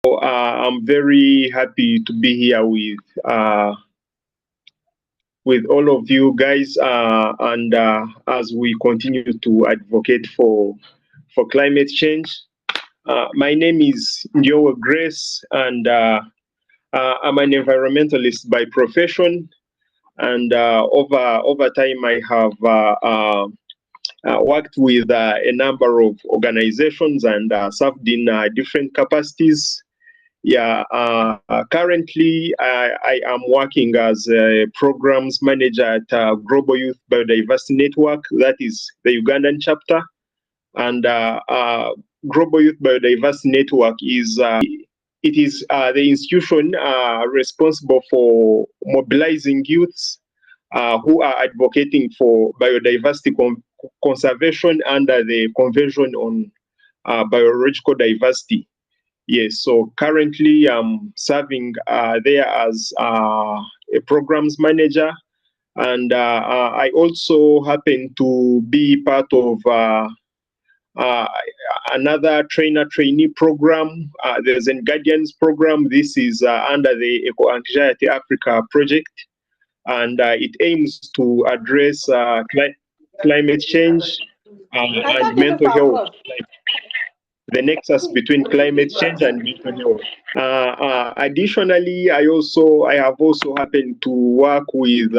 I'm very happy to be here with all of you guys, and as we continue to advocate for climate change. My name is Ndyowe Grace, and I'm an environmentalist by profession. And over time, I have worked with a number of organizations and served in different capacities. Currently, I am working as a programs manager at Global Youth Biodiversity Network, that is the Ugandan chapter. And Global Youth Biodiversity Network is the institution responsible for mobilizing youths who are advocating for biodiversity conservation under the Convention on Biological Diversity. Yes, so currently I'm serving there as a programs manager, and I also happen to be part of another trainee program. There's a Guardians program. This is under the Eco-Anxiety Africa project, and it aims to address climate change and mental health, like the nexus between climate change and mental health. Additionally, I have also happened to work with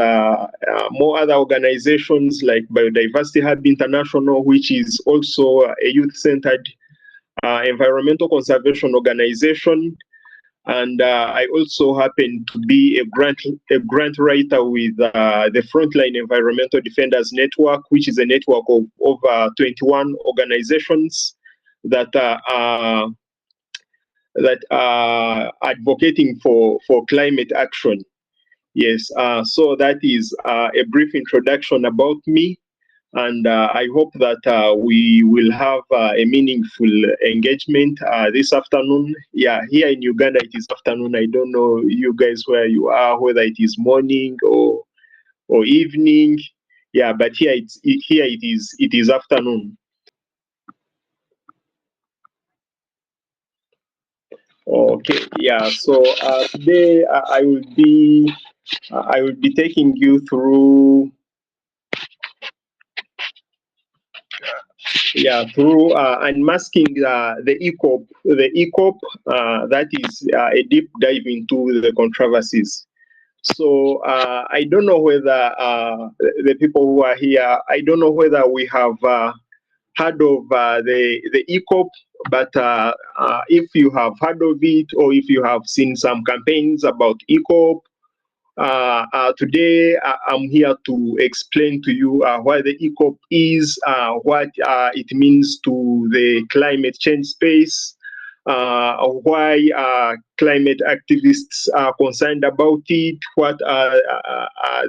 more other organizations like Biodiversity Hub International, which is also a youth-centered environmental conservation organization. And I also happen to be a grant writer with the Frontline Environmental Defenders Network, which is a network of over 21 organizations that are advocating for climate action. Yes, so that is a brief introduction about me, and I hope that we will have a meaningful engagement this afternoon. Yeah, here in Uganda it is afternoon. I don't know you guys where you are, whether it is morning or evening. Yeah, but here it is afternoon. Okay, yeah. So today I will be taking you through unmasking the EACOP. The EACOP, that is a deep dive into the controversies. So I don't know whether the people who are here, I don't know whether we have heard of the EACOP, but if you have heard of it or if you have seen some campaigns about EACOP, today I'm here to explain to you what the EACOP is, what it means to the climate change space, why climate activists are concerned about it, what are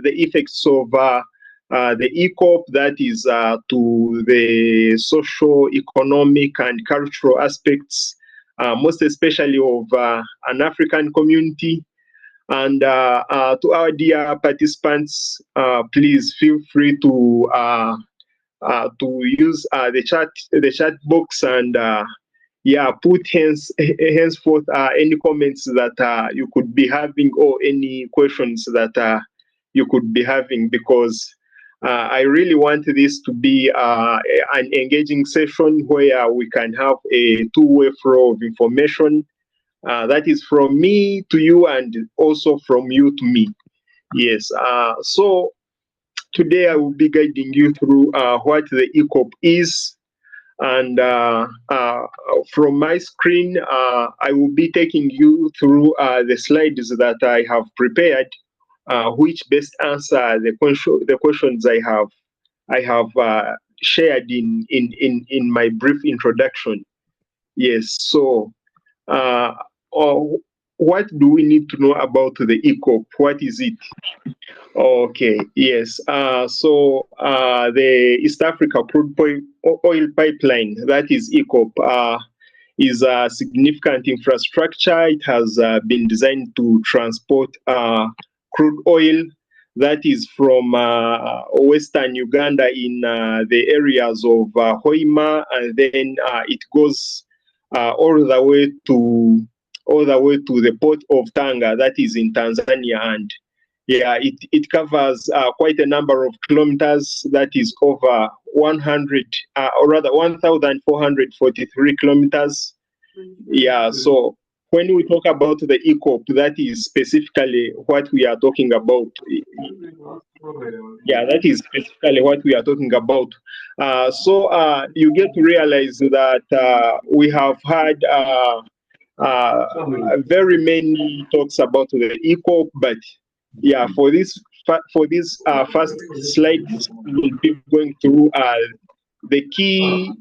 the effects of the EACOP, that is to the social, economic, and cultural aspects, most especially of an African community. And to our dear participants, please feel free to use the chat box and put henceforth any comments that you could be having or any questions that you could be having, because I really want this to be an engaging session where we can have a two-way flow of information. That is from me to you and also from you to me. Yes. So today I will be guiding you through what the EACOP is. And from my screen, I will be taking you through the slides that I have prepared, which best answer the questions I have shared in my brief introduction. Yes. So. What do we need to know about the EACOP? What is it? Okay, yes. So the East Africa Crude Oil Pipeline, that is EACOP, is a significant infrastructure. It has been designed to transport crude oil that is from Western Uganda in the areas of Hoima, and then it goes all the way to all the way to the Port of Tanga, that is in Tanzania. And yeah, it covers quite a number of kilometers. That is over 100, or rather 1,443 kilometers. Yeah, so when we talk about the EACOP, that is specifically what we are talking about. Yeah, that is specifically what we are talking about. So you get to realize that we have had very many talks about the EACOP, but yeah, for this first slide, we'll be going through the key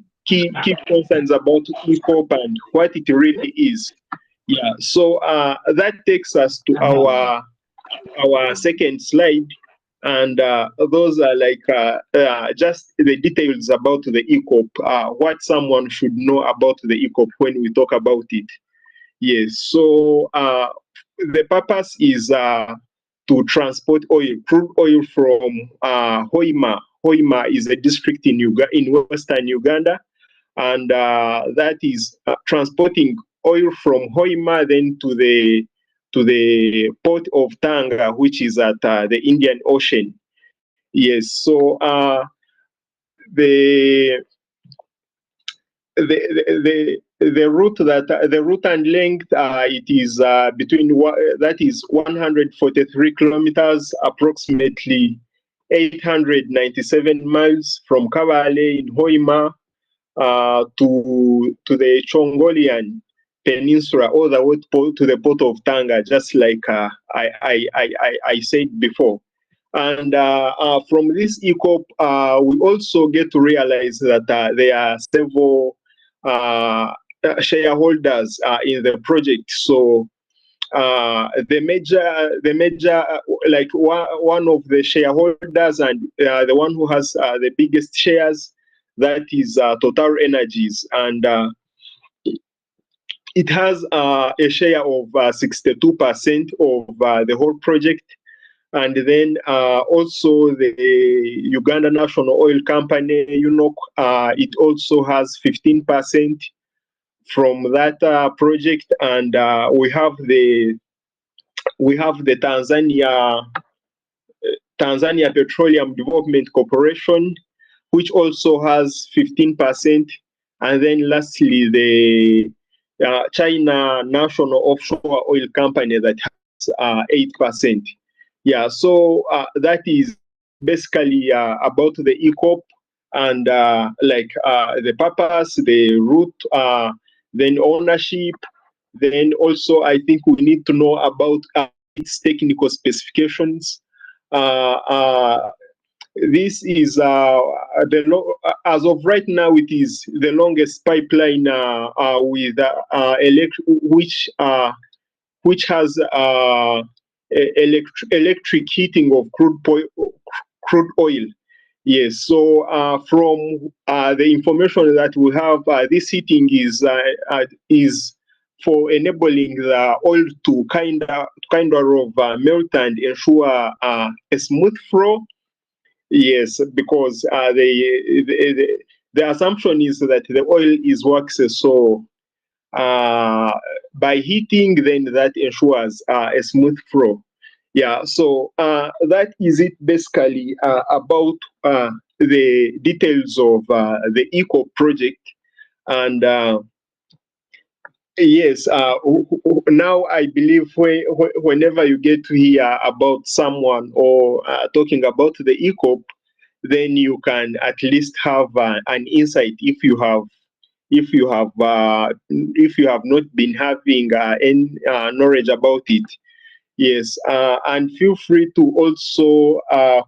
concerns about EACOP and what it really is. Yeah, so that takes us to our second slide, and those are like just the details about the EACOP, what someone should know about the EACOP when we talk about it. Yes, so the purpose is to transport oil, crude oil from Hoima. Hoima is a district in western Uganda, and that is transporting oil from Hoima then to the port of Tanga, which is at the Indian Ocean. Yes, so the route and length, it is between that is 143 kilometers, approximately 897 miles from Kabale in Hoima to the Chongolian Peninsula, all the way to the port of Tanga, just like I said before. And from this EACOP, we also get to realize that there are several shareholders in the project. So the major like one of the shareholders and the one who has the biggest shares, that is TotalEnergies, and it has a share of 62% of the whole project. And then also the Uganda National Oil Company, CNOOC, it also has 15% from that project. And we have the Tanzania Petroleum Development Corporation, which also has 15%. And then lastly, the China National Offshore Oil Company that has 8%. Yeah, so that is basically about the EACOP and like the purpose, the route, then ownership. Then also, I think we need to know about its technical specifications. This is as of right now, it is the longest pipeline with which has electric heating of crude oil. Yes, so from the information that we have, this heating is for enabling the oil to kind of melt and ensure a smooth flow. Yes, because the assumption is that the oil is waxy, so by heating, then that ensures a smooth flow. Yeah, so that is it basically about the details of the EACOP project. And yes, now I believe whenever you get to hear about someone or talking about the EACOP, then you can at least have an insight if you have not been having any knowledge about it. Yes, and feel free to also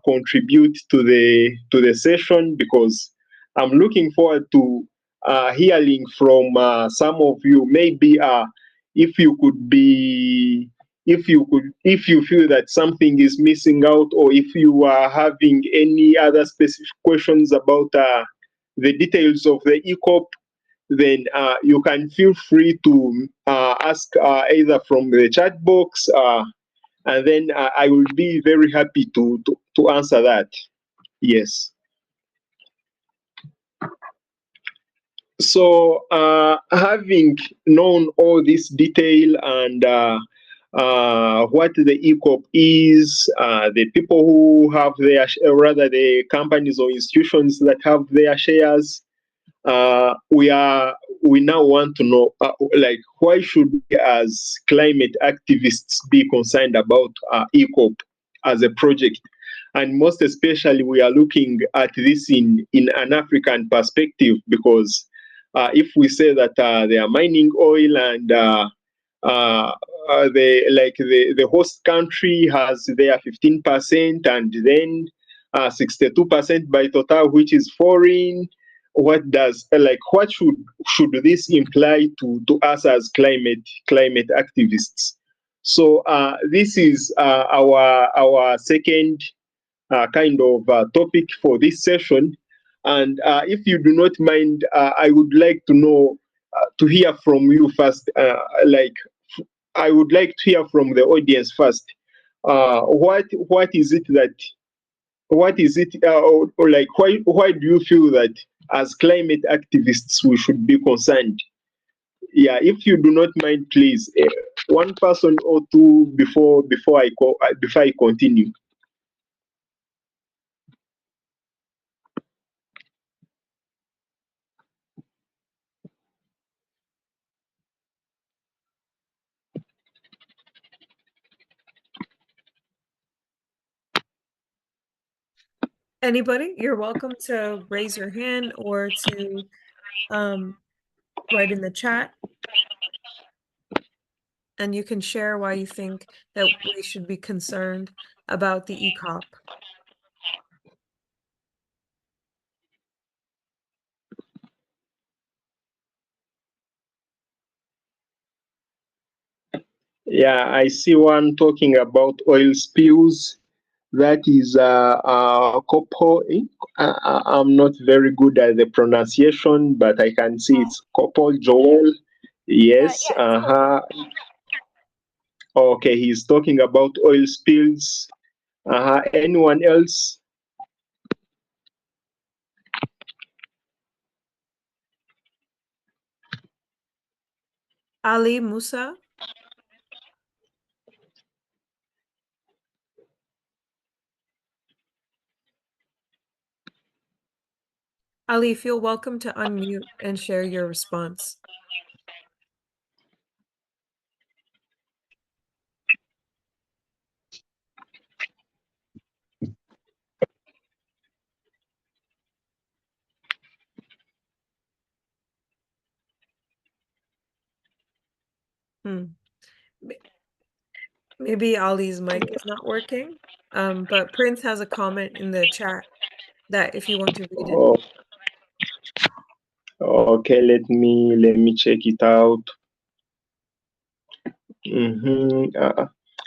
contribute to the session, because I'm looking forward to hearing from some of you. Maybe if you feel that something is missing out, or if you are having any other specific questions about the details of the EACOP, then you can feel free to ask either from the chat box, and then I will be very happy to answer that. Yes. So having known all this detail and what the EACOP is, the people who have their, rather the companies or institutions that have their shares, we now want to know, like, why should we as climate activists be concerned about EACOP as a project? And most especially, we are looking at this in an African perspective, because if we say that they are mining oil and the host country has their 15%, and then 62% by Total, which is foreign. What should this imply to us as climate activists? So this is our second kind of topic for this session. And if you do not mind, I would like to know, to hear from you first. I would like to hear from the audience first. What is it that, what is it, or like, why do you feel that as climate activists we should be concerned? Yeah, if you do not mind, please, one person or two before I continue. Anybody, you're welcome to raise your hand or to write in the chat. And you can share why you think that we should be concerned about the EACOP. Yeah, I see one talking about oil spills. That is Kopo. I'm not very good at the pronunciation, but I can see it's Kopo Joel. Yes. Okay, he's talking about oil spills. Anyone else? Ali Musa. Ali, feel welcome to unmute and share your response. Maybe Ali's mic is not working, but Prince has a comment in the chat that if you want to read it. Okay, let me check it out.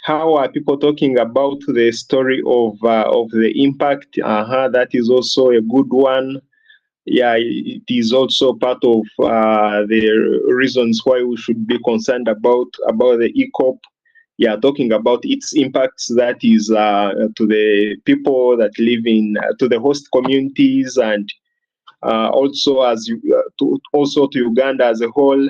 How are people talking about the story of the impact? That is also a good one. Yeah, it is also part of the reasons why we should be concerned about the EACOP. Yeah, talking about its impacts, that is to the people that live in, to the host communities, and also also to Uganda as a whole.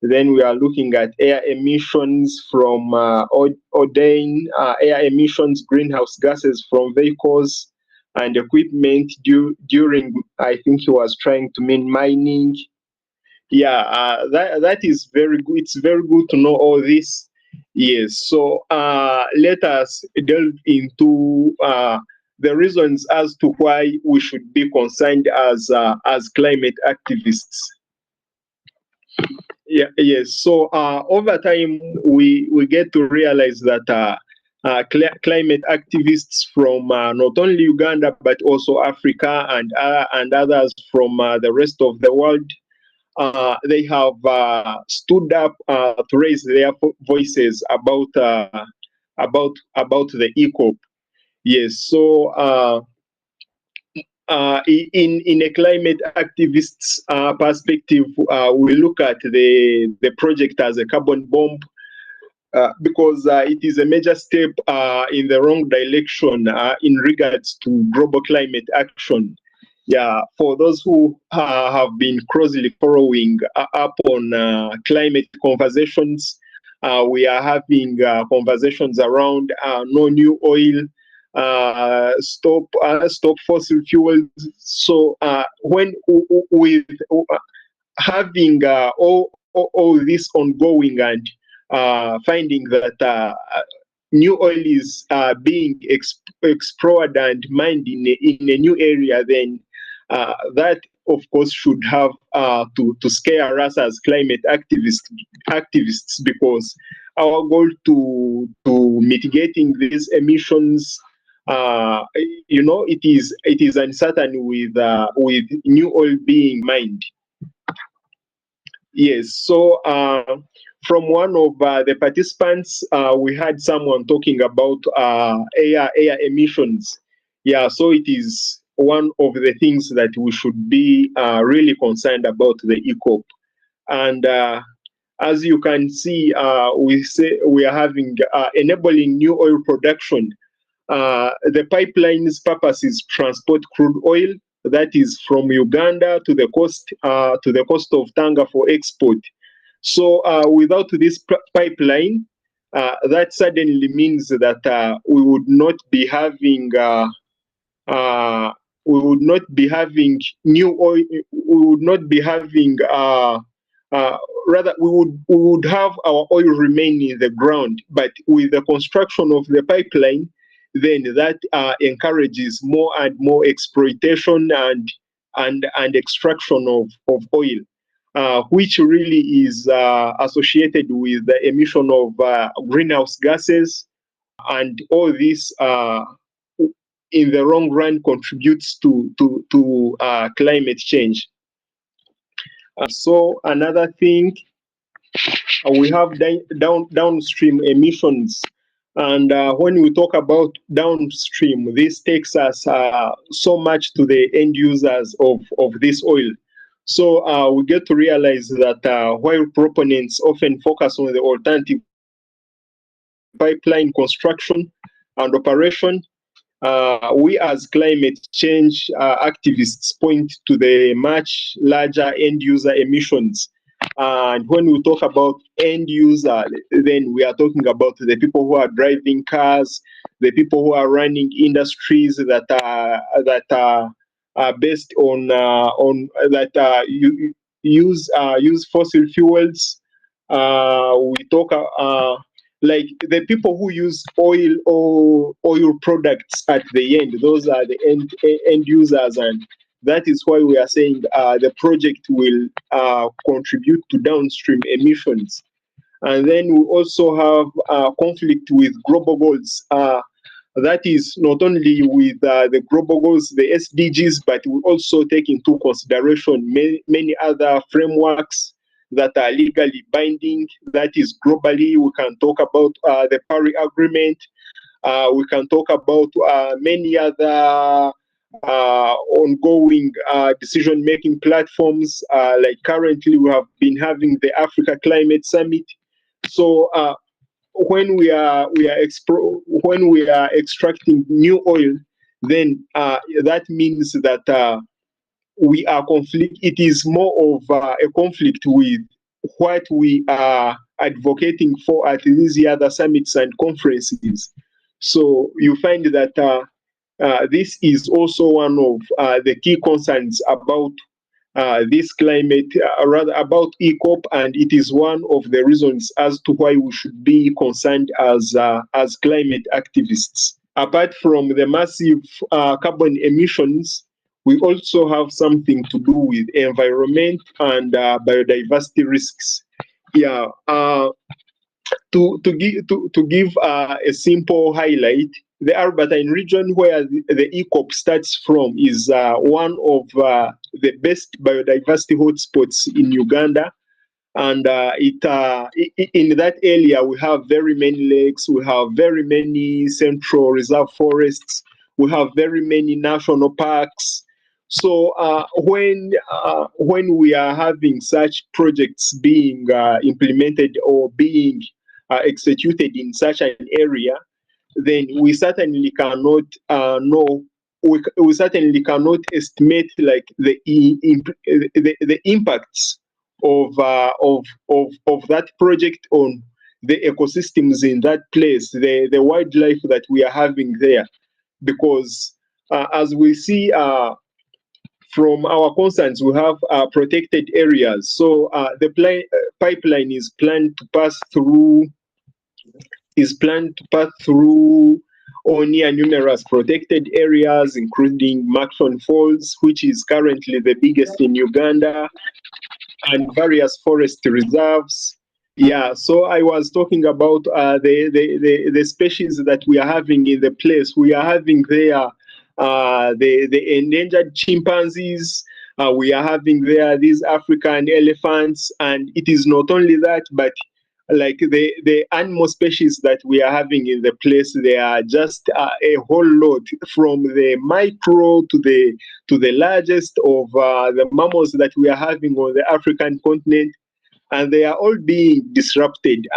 Then we are looking at air emissions from ordained air emissions, greenhouse gases from vehicles and equipment during, I think he was trying to mean mining. Yeah, that is very good. It's very good to know all this. Yes, so let us delve into the reasons as to why we should be concerned as climate activists. Yeah, yes. So over time, we get to realize that climate activists from not only Uganda but also Africa and others from the rest of the world, they have stood up to raise their voices about the EACOP. Yes. So in a climate activist's perspective, we look at the project as a carbon bomb, because it is a major step in the wrong direction in regards to global climate action. Yeah, for those who have been closely following up on climate conversations, we are having conversations around no new oil, stop fossil fuels. So when with having all this ongoing and finding that new oil is being explored and mined in a new area, then that of course should have to scare us as climate activists, because our goal to mitigating these emissions, it is uncertain with new oil being mined. Yes, so from one of the participants, we had someone talking about air emissions. Yeah, so it is one of the things that we should be really concerned about, the EACOP. And as you can see, we are having enabling new oil production. The pipeline's purpose is transport crude oil, that is from Uganda to the coast of Tanga for export. So without this pipeline, that suddenly means that we would not be having new oil. We would not be having rather we would have our oil remain in the ground, but with the construction of the pipeline, then that encourages more and more exploitation and extraction of oil, which really is associated with the emission of greenhouse gases, and all this in the long run contributes to climate change. So another thing, we have downstream emissions. And when we talk about downstream, this takes us so much to the end users of this oil. So we get to realize that while proponents often focus on the alternative pipeline construction and operation, we as climate change activists point to the much larger end user emissions. And when we talk about end user, then we are talking about the people who are driving cars, the people who are running industries that are based on that use fossil fuels. We talk like the people who use oil or oil products at the end. Those are the end users, and that is why we are saying the project will contribute to downstream emissions. And then we also have conflict with global goals. That is not only with the global goals, the SDGs, but we also take into consideration many other frameworks that are legally binding. That is globally. We can talk about the Paris Agreement. We can talk about many other ongoing decision-making platforms. Like currently, we have been having the Africa Climate Summit. So when we are extracting new oil, then that means that we are conflict. It is more of a conflict with what we are advocating for at these other summits and conferences. So you find that this is also one of the key concerns about this climate, rather about EACOP, and it is one of the reasons as to why we should be concerned as climate activists. Apart from the massive carbon emissions, we also have something to do with environment and biodiversity risks. Yeah, to give a simple highlight, the Albertine region where the EACOP starts from is one of the best biodiversity hotspots in Uganda. And in that area, we have very many lakes, we have very many central reserve forests, we have very many national parks. So when we are having such projects being implemented or being executed in such an area, then we certainly cannot know we certainly cannot estimate like the impacts of that project on the ecosystems in that place, the wildlife that we are having there, because as we see from our concerns, we have protected areas. So the pipeline is planned to pass through or near numerous protected areas, including Maxon Falls, which is currently the biggest in Uganda, and various forest reserves. Yeah, so I was talking about the species that we are having in the place. We are having there the endangered chimpanzees. We are having there these African elephants, and it is not only that, but like the animal species that we are having in the place, they are just a whole lot, from the micro to the largest of the mammals that we are having on the African continent, and they are all being disrupted.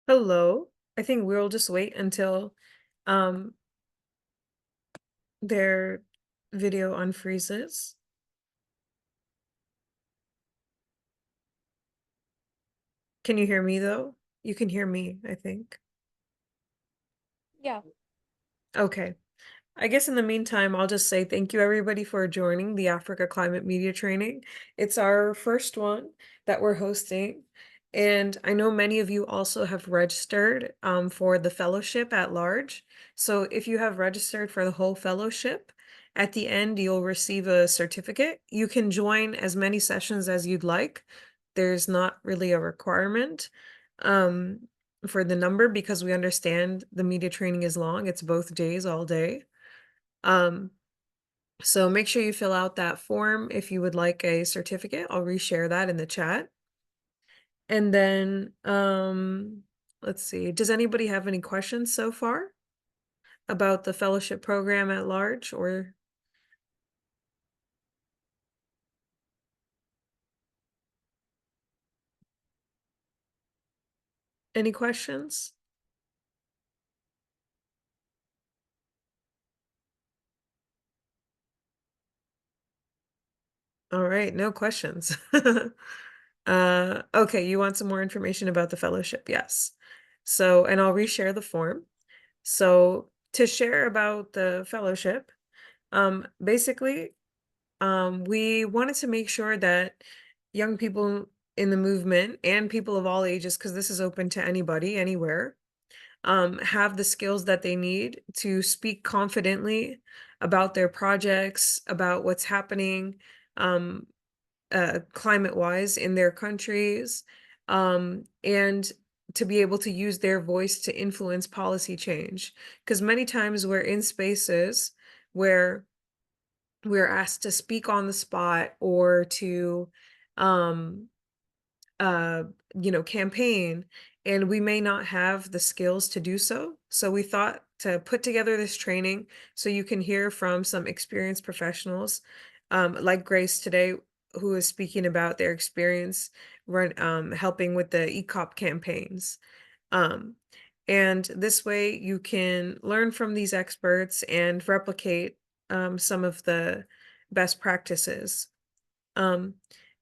Hello. I think we'll just wait until um their video unfreezes. Can you hear me though? You can hear me, I think. Yeah. Okay. I guess in the meantime, I'll just say thank you everybody for joining the Africa Climate Media Training. It's our first one that we're hosting. And I know many of you also have registered for the fellowship at large. So if you have registered for the whole fellowship, at the end, you'll receive a certificate. You can join as many sessions as you'd like. There's not really a requirement for the number, because we understand the media training is long. It's both days, all day. So make sure you fill out that form if you would like a certificate. I'll reshare that in the chat. And then, let's see, does anybody have any questions so far about the fellowship program at large, or any questions? All right, no questions. Okay, you want some more information about the fellowship? Yes. So, and I'll reshare the form. So to share about the fellowship, basically, we wanted to make sure that young people in the movement and people of all ages, because this is open to anybody, anywhere, have the skills that they need to speak confidently about their projects, about what's happening climate-wise in their countries, and to be able to use their voice to influence policy change. Because many times we're in spaces where we're asked to speak on the spot or to um uh campaign, and we may not have the skills to do so. So we thought to put together this training so you can hear from some experienced professionals, like Grace today, who is speaking about their experience helping with the EACOP campaigns. um and this way you can learn from these experts and replicate some of the best practices. Um,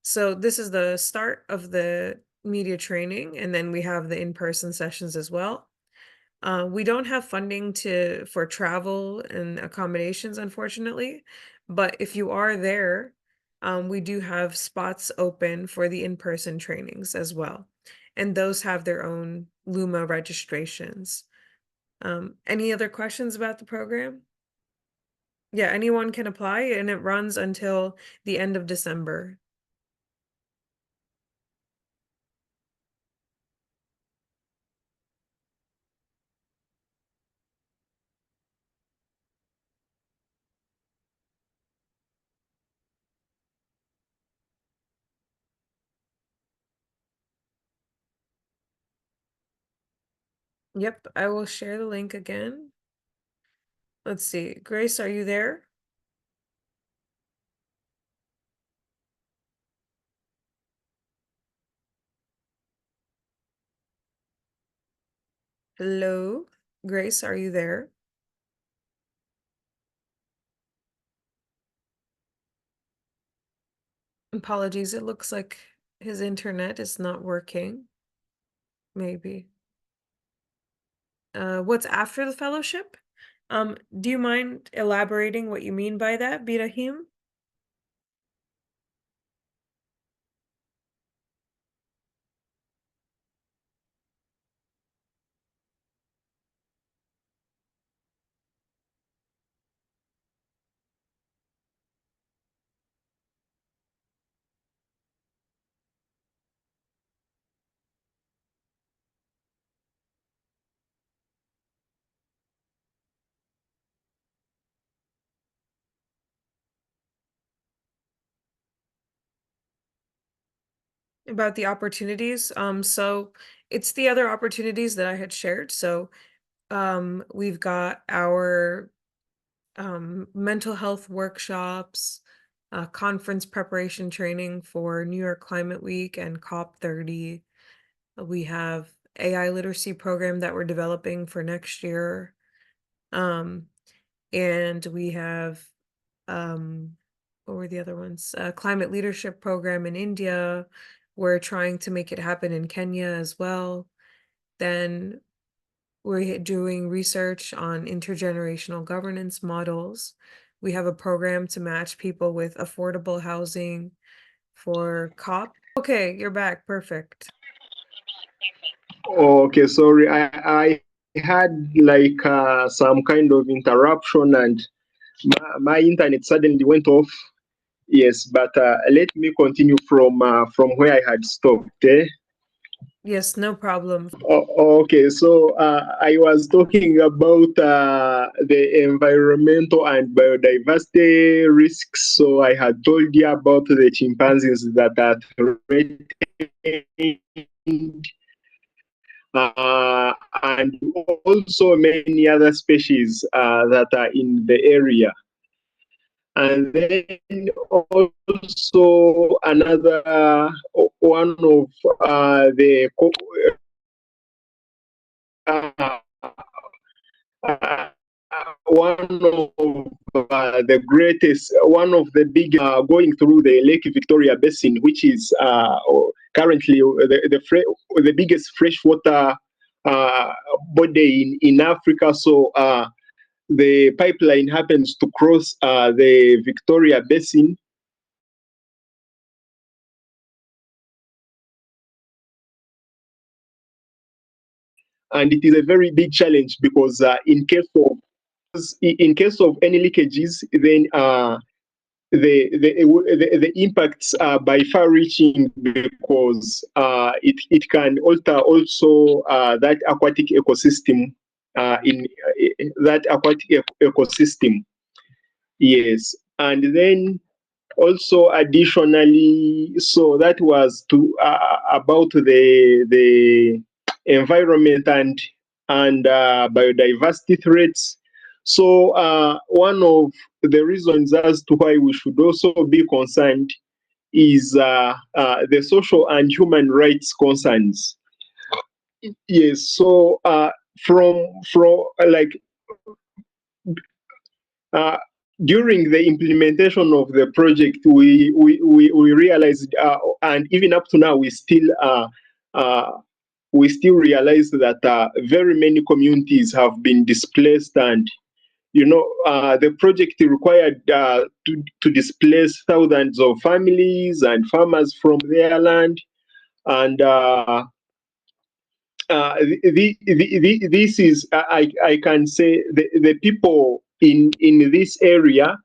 so this is the start of the media training, and then we have the in-person sessions as well. We don't have funding for travel and accommodations, unfortunately, but if you are there, we do have spots open for the in-person trainings as well, and those have their own Luma registrations. Any other questions about the program? Yeah, anyone can apply, and it runs until the end of December. Yep, I will share the link again. Let's see. Grace, are you there? Hello? Grace, are you there? Apologies, it looks like his internet is not working. Maybe. What's after the fellowship? Do you mind elaborating what you mean by that, Birahim? About the opportunities. So it's the other opportunities that I had shared. So we've got our mental health workshops, conference preparation training for New York Climate Week and COP30. We have AI literacy program that we're developing for next year. And we have what were the other ones? Climate leadership program in India. We're trying to make it happen in Kenya as well. Then we're doing research on intergenerational governance models. We have a program to match people with affordable housing for COP. Okay, you're back. Perfect. Okay, sorry. I had like some kind of interruption and my internet suddenly went off. Yes, but let me continue from where I had stopped. Yes, no problem. Okay, so I was talking about the environmental and biodiversity risks. So I had told you about the chimpanzees that are threatened, and also many other species that are in the area. And then also another one of the uh, uh, one of one of the big going through the Lake Victoria Basin, which is currently the biggest freshwater uh, body in Africa. So the pipeline happens to cross the Victoria Basin. And it is a very big challenge because in case of any leakages, then the impacts are by far reaching because it can alter also that aquatic ecosystem in that aquatic ecosystem. Yes, and then also additionally, so that was to about the environment and biodiversity threats. So one of the reasons as to why we should also be concerned is the social and human rights concerns. Yes, so from like uh, during the implementation of the project, we realized, and even up to now, we still realize that very many communities have been displaced, and the project required to displace thousands of families and farmers from their land, and this is I can say the people in this area,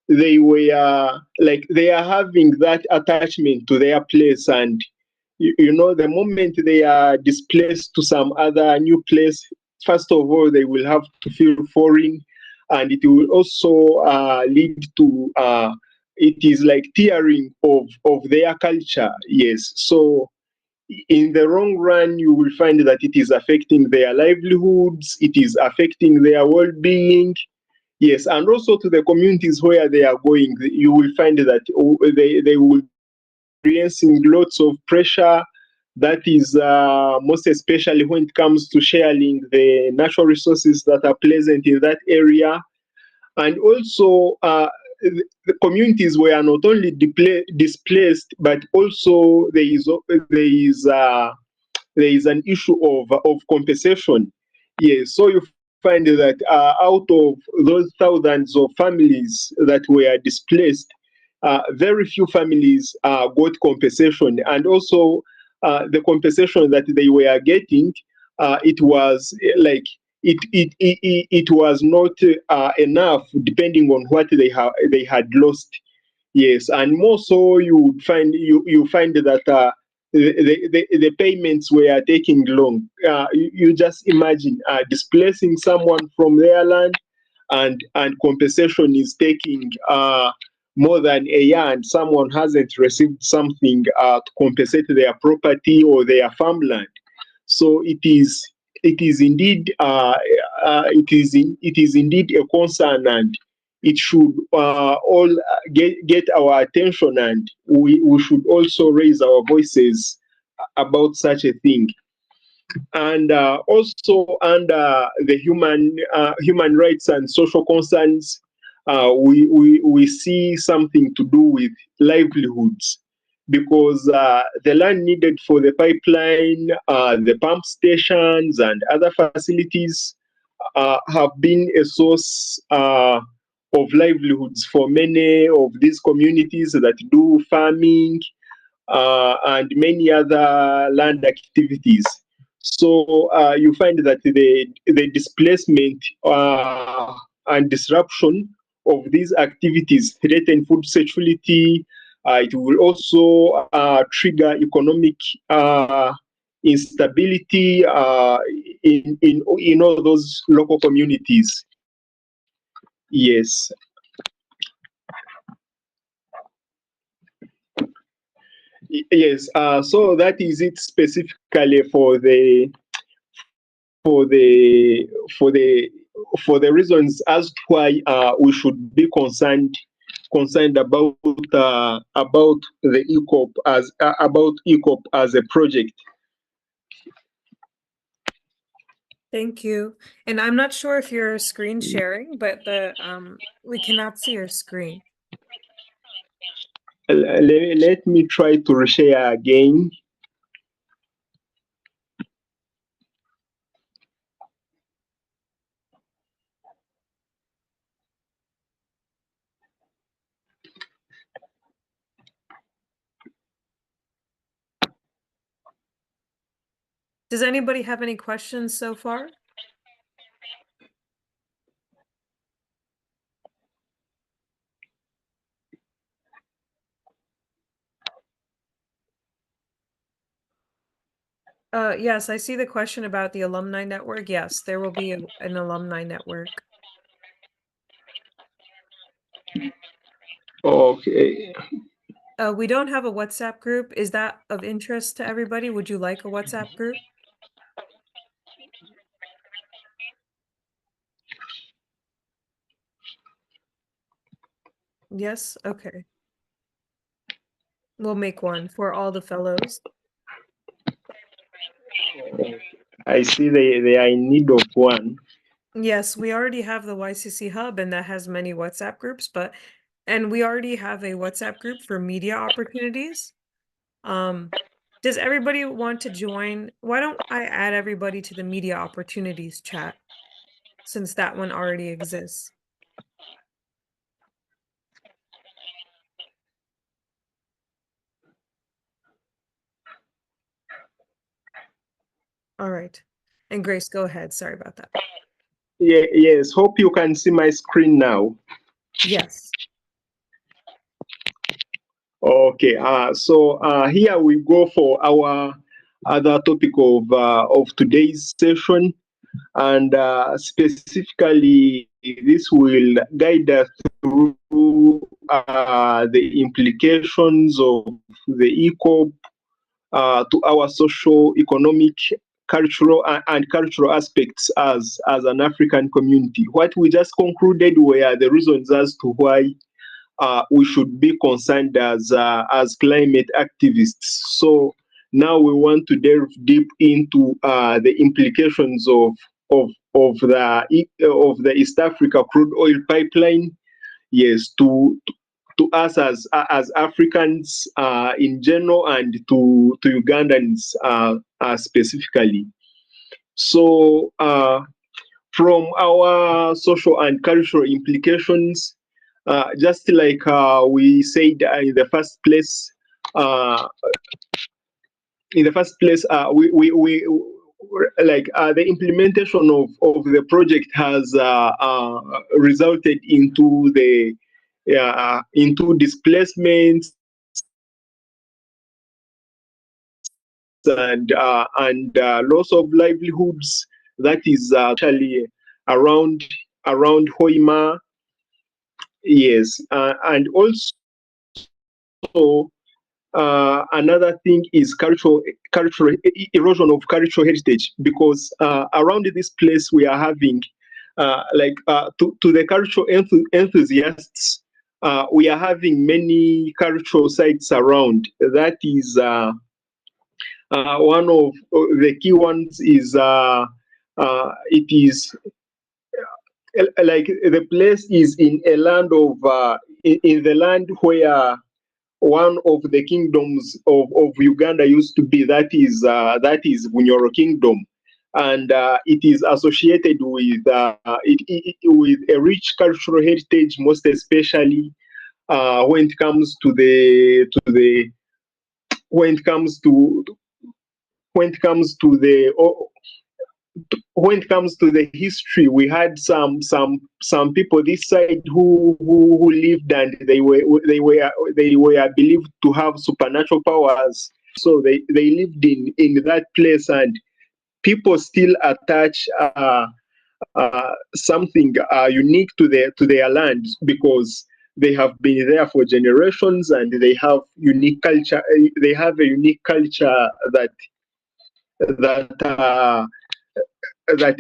they were like they are having that attachment to their place, and the moment they are displaced to some other new place, first of all they will have to feel foreign, and it will also lead to it is like tearing of their culture. Yes, so in the long run, you will find that it is affecting their livelihoods, it is affecting their well-being. Yes, and also to the communities where they are going, you will find that they will be experiencing lots of pressure. That is most especially when it comes to sharing the natural resources that are present in that area. And also, the communities were not only displaced, but also there is an issue of compensation. Yes, so you find that out of those thousands of families that were displaced, very few families got compensation, and also the compensation that they were getting, it was like it was not enough, depending on what they had lost. Yes, and more so, you find that the payments were taking long. You just imagine displacing someone from their land, and compensation is taking more than a year, and someone hasn't received something to compensate their property or their farmland. So it is indeed it is indeed a concern, and it should all get our attention, and we should also raise our voices about such a thing. And also under the human rights and social concerns, we see something to do with livelihoods, because the land needed for the pipeline, the pump stations, and other facilities have been a source of livelihoods for many of these communities that do farming and many other land activities. So you find that the displacement and disruption of these activities threaten food security. It will also trigger economic instability in all those local communities. Yes. Yes. So that is it specifically for the reasons as to why we should be concerned about the EACOP as a project. Thank you. And I'm not sure if you're screen sharing, but we cannot see your screen. Let me try to reshare again. Does anybody have any questions so far? Yes, I see the question about the alumni network. Yes, there will be an alumni network. Okay. We don't have a WhatsApp group. Is that of interest to everybody? Would you like a WhatsApp group? Yes? Okay. We'll make one for all the fellows. I see they are in need of one. Yes, we already have the YCC hub, and that has many WhatsApp groups, and we already have a WhatsApp group for media opportunities. Does everybody want to join? Why don't I add everybody to the media opportunities chat, since that one already exists? All right. And Grace, go ahead. Sorry about that. Yeah, yes. Hope you can see my screen now. Yes. Okay. So here we go for our other topic of today's session, and specifically, this will guide us through the implications of the EACOP to our social, economic, cultural, and cultural aspects as an African community. What we just concluded were the reasons as to why we should be concerned as climate activists. So now we want to delve deep into the implications of the East Africa crude oil pipeline. Yes, to us as Africans in general, and to Ugandans specifically. So from our social and cultural implications, just like we said in the first place, we like the implementation of the project has resulted into displacements and loss of livelihoods. That is actually around Hoima. Yes, and also another thing is cultural erosion of cultural heritage, because around this place we are having to the cultural enthusiasts, we are having many cultural sites around. That is one of the key ones is it is like the place is in a land of in the land where one of the kingdoms of Uganda used to be. That is Bunyoro Kingdom, and it is associated with with a rich cultural heritage, most especially when it comes to when it comes to the history. We had some people this side who lived, and they were believed to have supernatural powers. So they lived in that place, and people still attach something unique to their land, because they have been there for generations, and they have unique culture. They have a unique culture that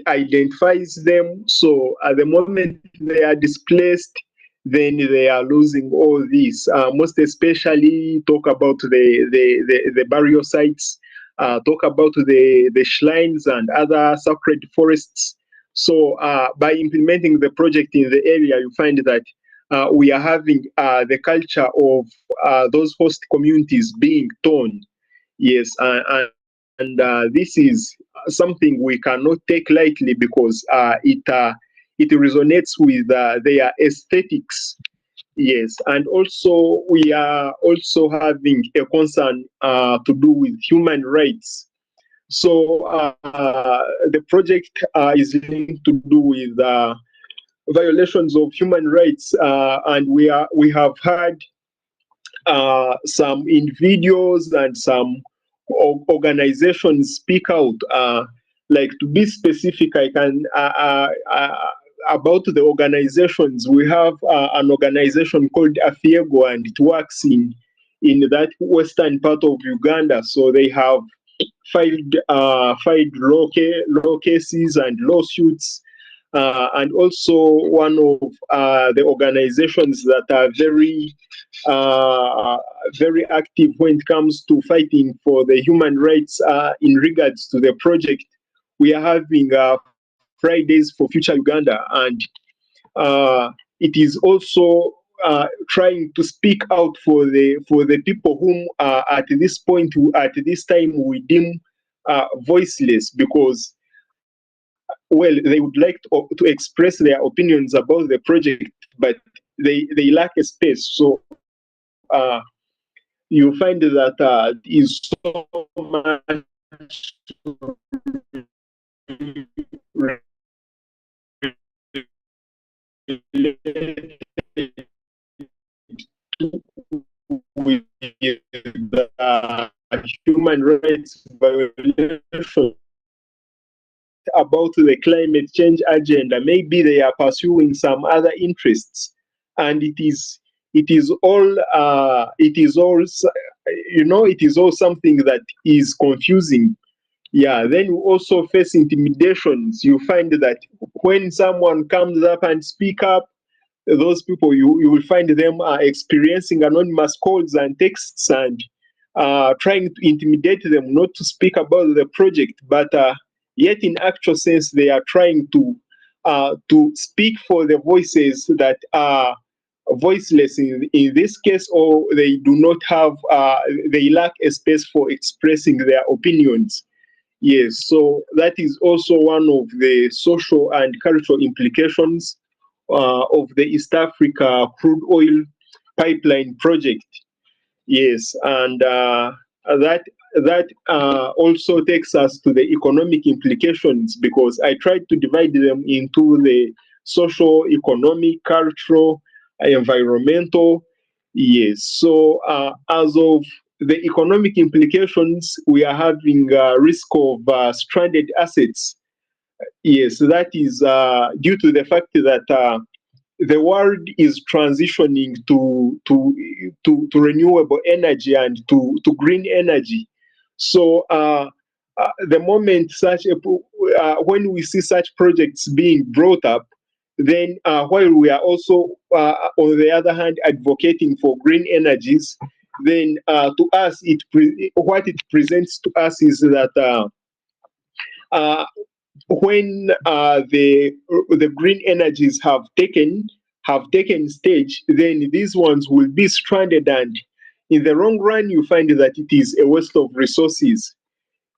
identifies them. So at the moment they are displaced, then they are losing all this. Most especially, talk about the burial sites, talk about the shrines and other sacred forests. So by implementing the project in the area, you find that we are having the culture of those host communities being torn. Yes, and this is something we cannot take lightly, because it resonates with their aesthetics. Yes, and also we are also having a concern to do with human rights. So the project is linked to do with violations of human rights, and we have had some individuals and some organizations speak out. Like, to be specific, I can about the organizations. We have an organization called Afiego, and it works in that western part of Uganda. So they have filed law cases and lawsuits. And also one of the organizations that are very active when it comes to fighting for the human rights in regards to the project. We are having Fridays for Future Uganda, and it is also trying to speak out for the people whom at this point, at this time, we deem voiceless, because, well, they would like to express their opinions about the project, but they lack a space. So you find that is so much related with the human rights violation about the climate change agenda. Maybe they are pursuing some other interests, and it is all it is all something that is confusing. Yeah, then you also face intimidations. You find that when someone comes up and speak up, those people, you will find them experiencing anonymous calls and texts and trying to intimidate them not to speak about the project, but yet in actual sense they are trying to speak for the voices that are voiceless in this case, or they do not have, they lack a space for expressing their opinions. Yes, so that is also one of the social and cultural implications of the East Africa crude oil pipeline project. Yes, and that also takes us to the economic implications, because I tried to divide them into the social, economic, cultural, environmental. Yes, so as of the economic implications, we are having risk of stranded assets. Yes, that is due to the fact that the world is transitioning to renewable energy and to green energy. So the moment when we see such projects being brought up, then while we are also on the other hand advocating for green energies, then to us what it presents to us is that uh, when the green energies have taken stage, then these ones will be stranded, and in the long run, you find that it is a waste of resources.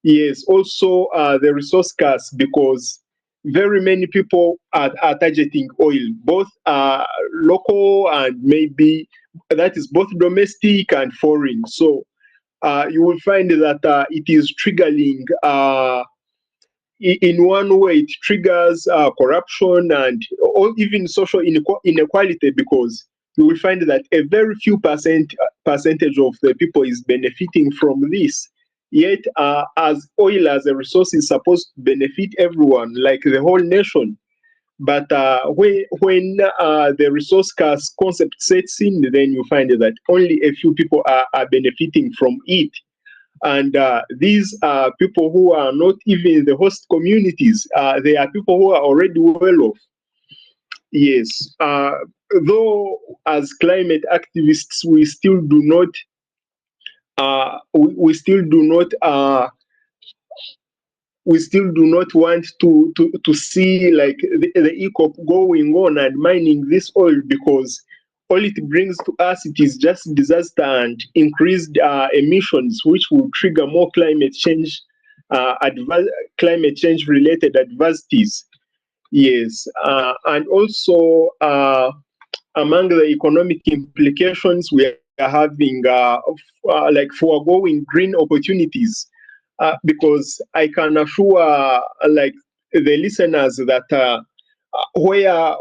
Yes, also the resource scarce, because very many people are targeting oil, both local and maybe that is both domestic and foreign. So you will find that it is triggering. In one way, it triggers corruption and or even social inequality, because you will find that a very few percentage of the people is benefiting from this. Yet, as oil as a resource is supposed to benefit everyone, like the whole nation. But when the resource scarce concept sets in, then you find that only a few people are benefiting from it. And these are people who are not even the host communities. They are people who are already well off. Yes, though as climate activists, we still do not, we still do not, we still do not want to see like the EACOP going on and mining this oil, because all it brings to us, it is just disaster and increased emissions, which will trigger more climate change related adversities. Yes, and also among the economic implications, we are having like foregoing green opportunities, because I can assure like the listeners that where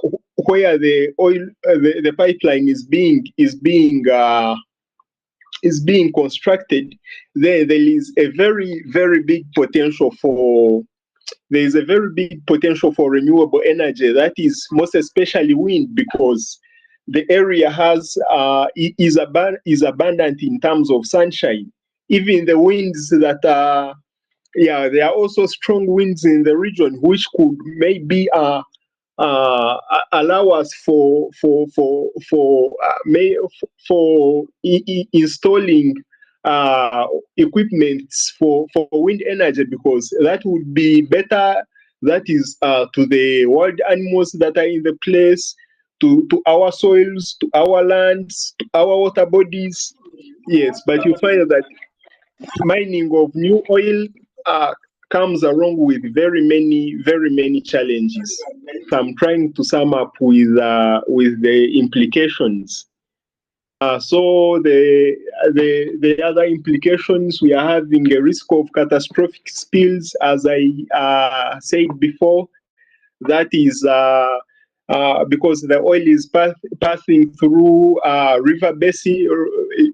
the oil the pipeline is being constructed, there is a very big potential for renewable energy, that is most especially wind, because the area is abundant in terms of sunshine. Even the winds that there are also strong winds in the region, which could maybe allow us for installing equipments for wind energy, because that would be better. That is to the wild animals that are in the place, to our soils, to our lands, to our water bodies. Yes, but you find that mining of new oil comes along with very many challenges. So I'm trying to sum up with the implications. So the other implications, we are having a risk of catastrophic spills, as I said before. That is because the oil is passing through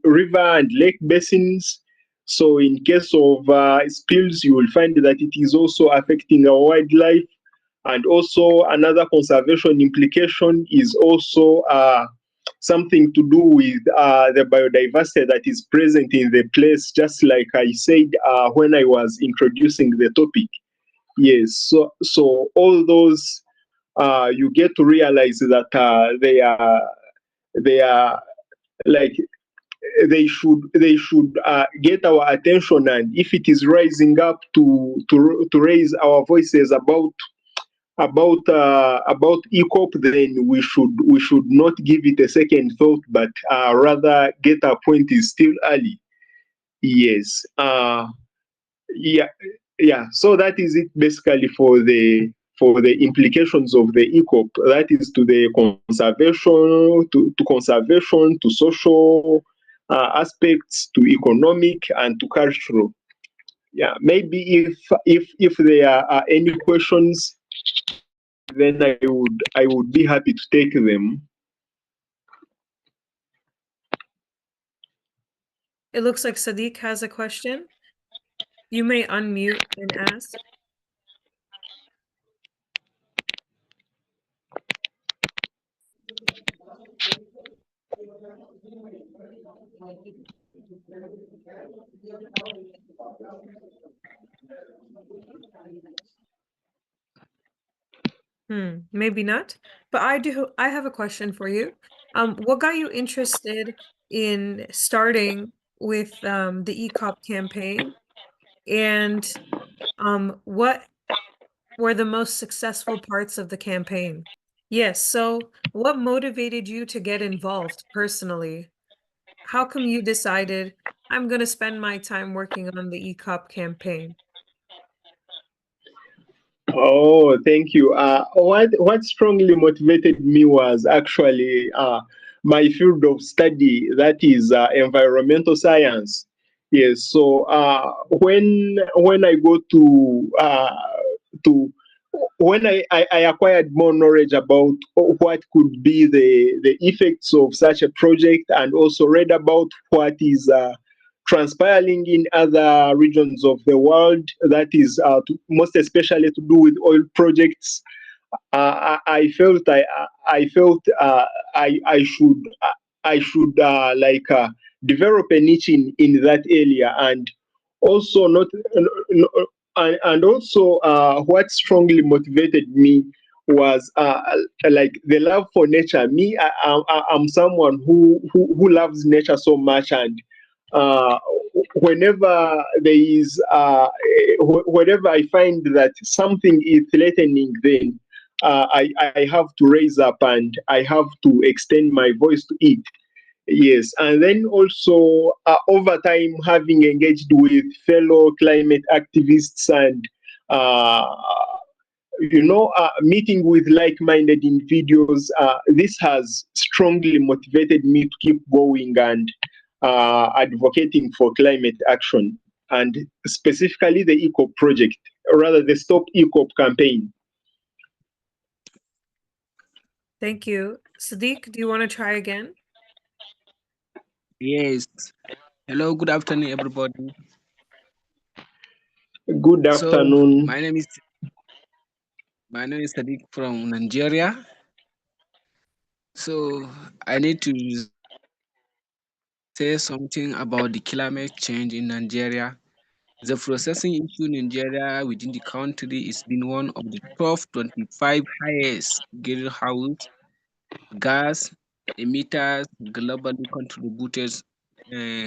river and lake basins. So in case of spills, you will find that it is also affecting our wildlife. And also another conservation implication is also something to do with the biodiversity that is present in the place, just like I said when I was introducing the topic. Yes, so all those you get to realize that they are like they should get our attention, and if it is rising up to raise our voices about EACOP, then we should not give it a second thought, but rather get our point is still early. Yes. Yeah. Yeah. So that is it basically for the implications of the EACOP. That is to the conservation, to social aspects, to economic, and to cultural. Yeah. Maybe if there are any questions, then I would be happy to take them. It looks like Sadiq has a question. You may unmute and ask. Maybe not, but I have a question for you. What got you interested in starting with the EACOP campaign, and what were the most successful parts of the campaign? Yes, so what motivated you to get involved personally? How come you decided I'm going to spend my time working on the EACOP campaign? Oh, thank you. What strongly motivated me was actually my field of study, that is environmental science. Yes. So when I go to when I acquired more knowledge about what could be the effects of such a project, and also read about what is transpiring in other regions of the world, that is most especially to do with oil projects. I felt I should develop a niche in that area, and also not and also what strongly motivated me was like the love for nature. I'm someone who loves nature so much, and uh, whenever there is whenever I find that something is threatening, then I have to raise up and I have to extend my voice to it. Yes, and then also over time, having engaged with fellow climate activists and uh, meeting with like-minded individuals, this has strongly motivated me to keep going and advocating for climate action, and specifically the EACOP project, or rather the Stop EACOP campaign. Thank you. Sadiq, do you want to try again? Yes. Hello, good afternoon, everybody. Good So afternoon. my name is Sadiq from Nigeria. So I need to say something about the climate change in Nigeria. The processing issue in Nigeria within the country is been one of the top 25 highest greenhouse gas emitters globally contributed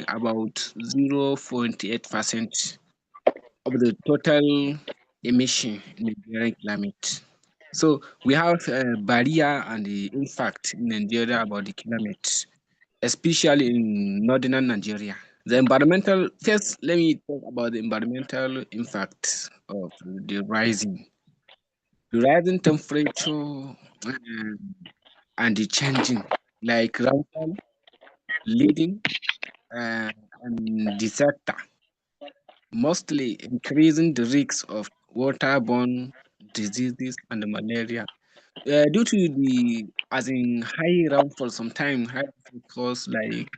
about 0.8% of the total emission in Nigerian climate. So we have a barrier and the impact in Nigeria about the climate, especially in northern Nigeria. The environmental, first, let me talk about the environmental impact of the rising temperature and the changing, like rainfall, leading, uh, and disaster, mostly increasing the risks of waterborne diseases and malaria. Due to the as in high rainfall, sometimes high rainfall cause like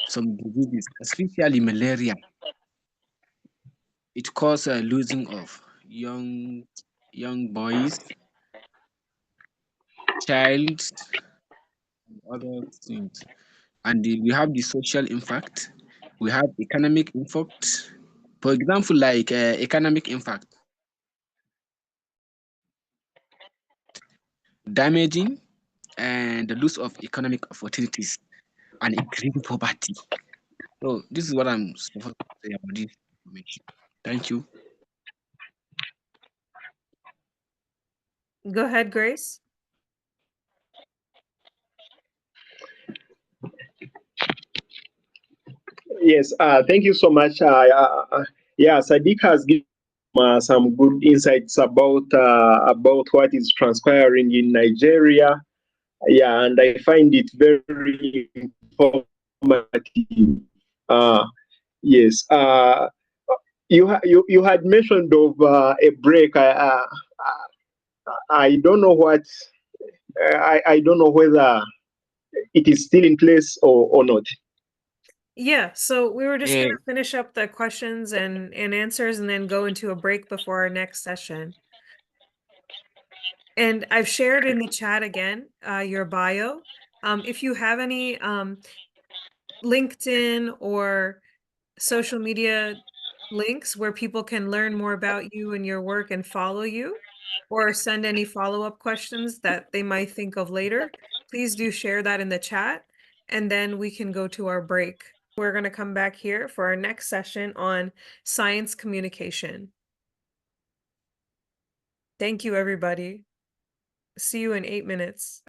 some diseases, especially malaria. It causes a losing of young boys, child, other things. And we have the social impact, we have economic impact. For example, like economic impact, damaging and the loss of economic opportunities and increasing poverty. So this is what I'm supposed to say about this information. Thank you. Go ahead, Grace. Yes, thank you so much. Yeah, Sadiq has given some good insights about what is transpiring in Nigeria. Yeah, and I find it very informative. Yes, you had mentioned of a break. I don't know what. I don't know whether it is still in place or not. Yeah, so we were just Yeah. gonna finish up the questions and answers and then go into a break before our next session. And I've shared in the chat again, your bio. If you have any LinkedIn or social media links where people can learn more about you and your work and follow you, or send any follow-up questions that they might think of later, please do share that in the chat, and then we can go to our break. We're going to come back here for our next session on science communication. Thank you, everybody. See you in 8 minutes.